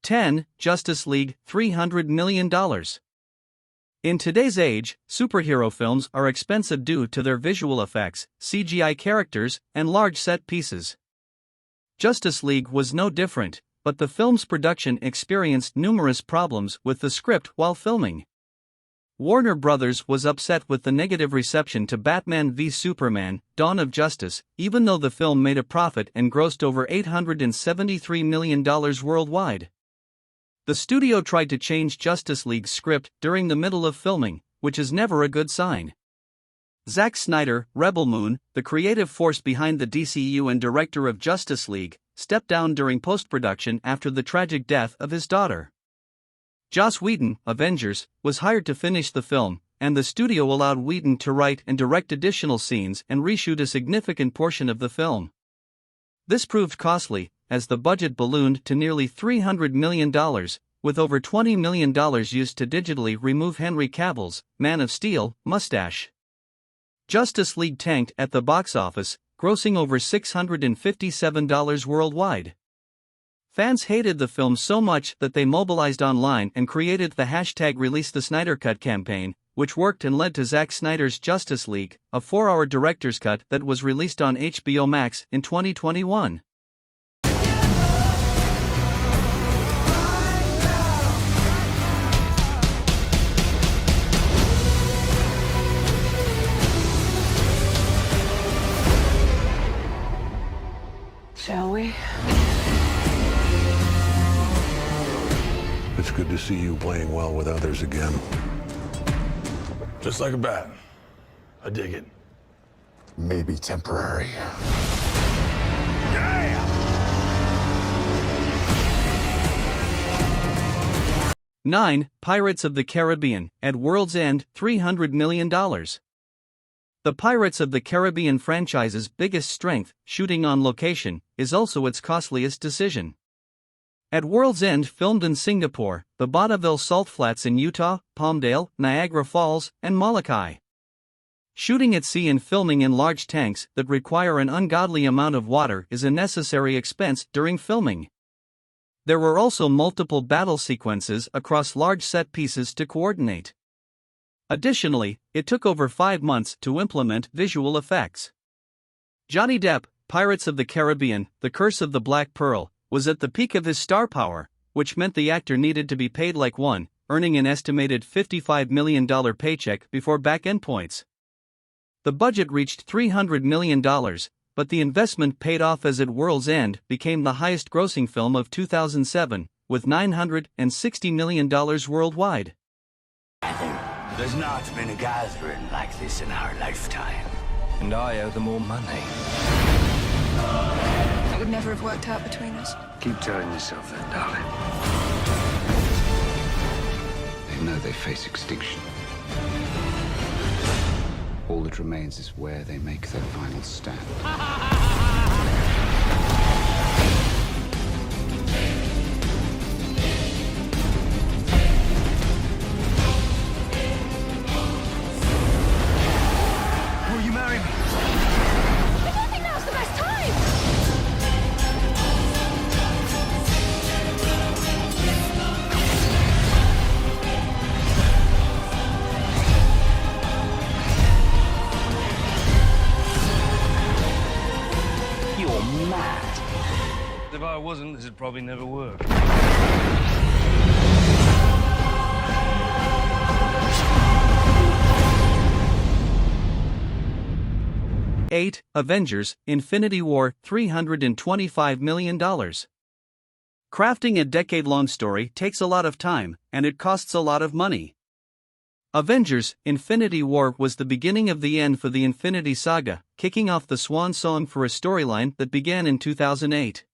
10. Justice League, $300 million. In today's age, superhero films are expensive due to their visual effects, CGI characters, and large set pieces. Justice League was no different, but the film's production experienced numerous problems with the script while filming. Warner Brothers was upset with the negative reception to Batman v Superman: Dawn of Justice, even though the film made a profit and grossed over $873 million worldwide. The studio tried to change Justice League's script during the middle of filming, which is never a good sign. Zack Snyder, Rebel Moon, the creative force behind the DCU and director of Justice League, stepped down during post-production after the tragic death of his daughter. Joss Whedon, Avengers, was hired to finish the film, and the studio allowed Whedon to write and direct additional scenes and reshoot a significant portion of the film. This proved costly, as the budget ballooned to nearly $300 million, with over $20 million used to digitally remove Henry Cavill's Man of Steel mustache. Justice League tanked at the box office, grossing over $657 worldwide. Fans hated the film so much that they mobilized online and created the hashtag #ReleaseTheSnyderCut campaign, which worked and led to Zack Snyder's Justice League, a 4-hour director's cut that was released on HBO Max in 2021. Shall we? It's good to see you playing well with others again. Just like a bat. I dig it. Maybe temporary. Yeah! 9. Pirates of the Caribbean, at World's End, $300 million. The Pirates of the Caribbean franchise's biggest strength, shooting on location, is also its costliest decision. At World's End filmed in Singapore, the Bonneville Salt Flats in Utah, Palmdale, Niagara Falls, and Molokai. Shooting at sea and filming in large tanks that require an ungodly amount of water is a necessary expense during filming. There were also multiple battle sequences across large set pieces to coordinate. Additionally, it took over 5 months to implement visual effects. Johnny Depp, Pirates of the Caribbean: The Curse of the Black Pearl, was at the peak of his star power, which meant the actor needed to be paid like one, earning an estimated $55 million paycheck before back-end points. The budget reached $300 million, but the investment paid off as At World's End became the highest-grossing film of 2007, with $960 million worldwide. There's not been a gathering like this in our lifetime. And I owe them all money. It would never have worked out between us. Keep telling yourself that, darling. They know they face extinction. All that remains is where they make their final stand. Will you marry me? I don't think now's the best time! You're mad. If I wasn't, this would probably never work. 8. Avengers Infinity War, $325 million. Crafting a decade-long story takes a lot of time, and it costs a lot of money. Avengers Infinity War was the beginning of the end for the Infinity Saga, kicking off the swan song for a storyline that began in 2008.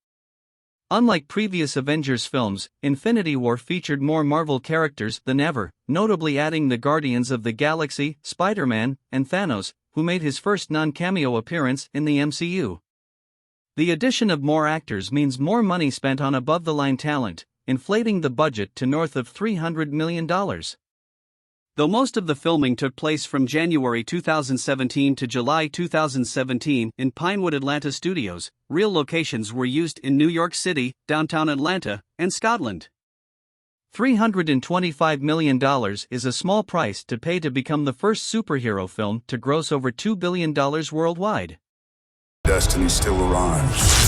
Unlike previous Avengers films, Infinity War featured more Marvel characters than ever, notably adding the Guardians of the Galaxy, Spider-Man, and Thanos, who made his first non-cameo appearance in the MCU. The addition of more actors means more money spent on above-the-line talent, inflating the budget to north of $300 million. Though most of the filming took place from January 2017 to July 2017 in Pinewood Atlanta studios, real locations were used in New York City, downtown Atlanta, and Scotland. $325 million is a small price to pay to become the first superhero film to gross over $2 billion worldwide. Destiny still arrives.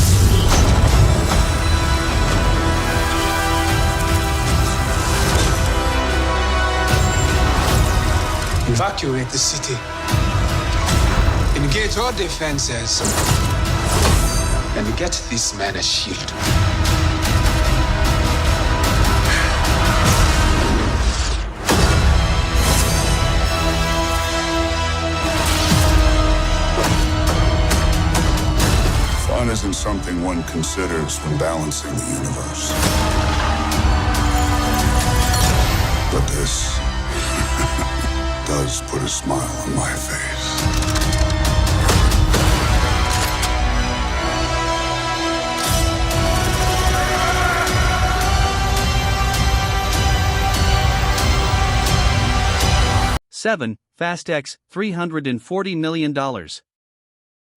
Evacuate the city. Engage all defenses. And get this man a shield. Fun isn't something one considers when balancing the universe. But this does put a smile on my face. Seven, Fast X, $340 million.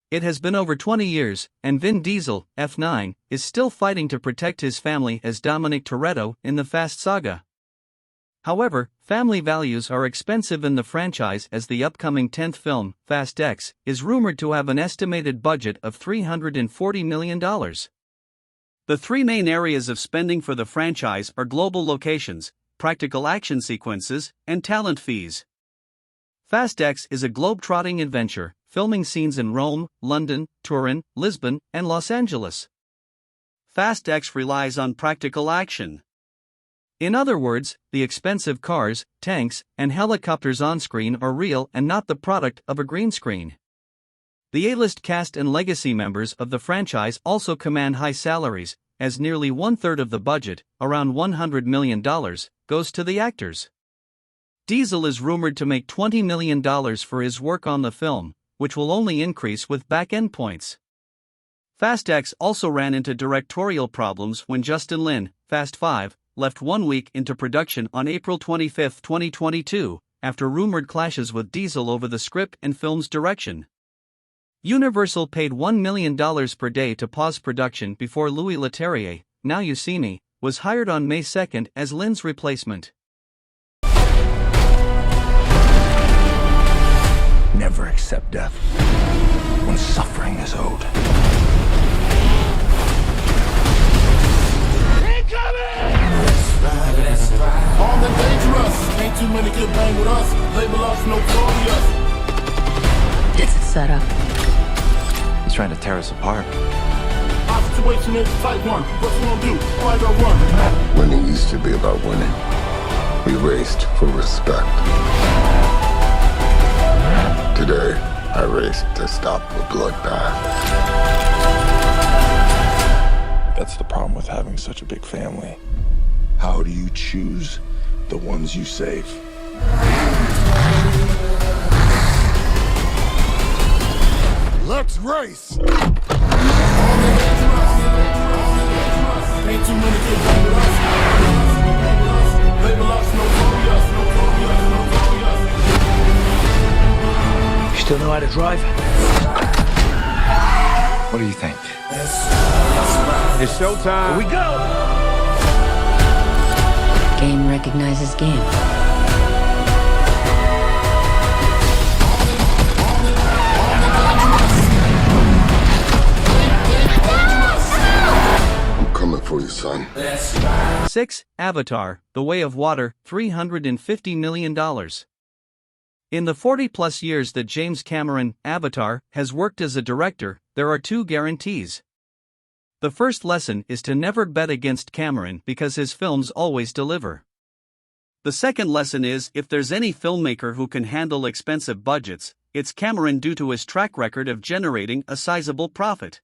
It has been over 20 years, and Vin Diesel, F9, is still fighting to protect his family as Dominic Toretto in the Fast saga. However, family values are expensive in the franchise as the upcoming 10th film, Fast X, is rumored to have an estimated budget of $340 million. The three main areas of spending for the franchise are global locations, practical action sequences, and talent fees. Fast X is a globe-trotting adventure, filming scenes in Rome, London, Turin, Lisbon, and Los Angeles. Fast X relies on practical action. In other words, the expensive cars, tanks, and helicopters on screen are real and not the product of a green screen. The A-list cast and legacy members of the franchise also command high salaries, as nearly one-third of the budget, around $100 million, goes to the actors. Diesel is rumored to make $20 million for his work on the film, which will only increase with back-end points. Fast X also ran into directorial problems when Justin Lin, Fast 5, left 1 week into production on April 25, 2022, after rumored clashes with Diesel over the script and film's direction. Universal paid $1 million per day to pause production before Louis Leterrier, Now You See Me, was hired on May 2 as Lin's replacement. Never accept death when suffering is owed. Armed and dangerous. Ain't too many can bang with us. Label us notorious. It's a setup. He's trying to tear us apart. Our situation is type 1. What you gonna do? Fight or run? Winning used to be about winning. We raced for respect. Today, I raced to stop a bloodbath. That's the problem with having such a big family. How do you choose the ones you save? Let's race. Ain't too many can bang with us. Label us notorious. You still know how to drive? What do you think? It's showtime. Here we go! Game recognizes game. I'm coming for you, son. 6. Avatar, The Way of Water, $350 million. In the 40-plus years that James Cameron, Avatar, has worked as a director, there are two guarantees. The first lesson is to never bet against Cameron because his films always deliver. The second lesson is if there's any filmmaker who can handle expensive budgets, it's Cameron due to his track record of generating a sizable profit.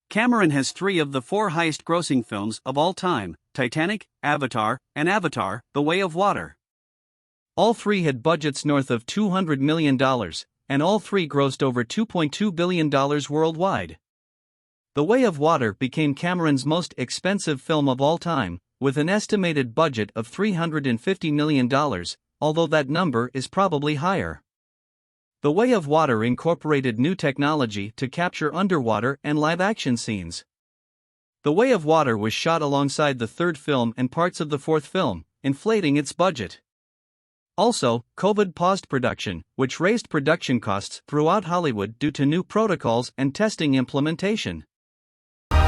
Cameron has 3 of the 4 highest-grossing films of all time, Titanic, Avatar, and Avatar, The Way of Water. All 3 had budgets north of $200 million, and all 3 grossed over $2.2 billion worldwide. The Way of Water became Cameron's most expensive film of all time, with an estimated budget of $350 million, although that number is probably higher. The Way of Water incorporated new technology to capture underwater and live-action scenes. The Way of Water was shot alongside the third film and parts of the fourth film, inflating its budget. Also, COVID paused production, which raised production costs throughout Hollywood due to new protocols and testing implementation. I'm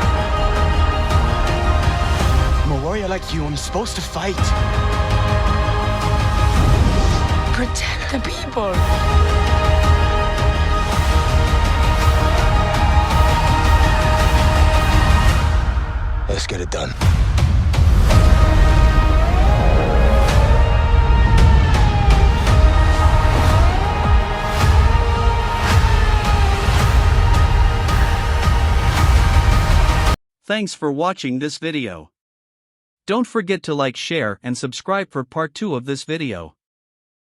a warrior like you. I'm supposed to fight. Protect the people. Let's get it done. Thanks for watching this video. Don't forget to like, share, and subscribe for part 2 of this video.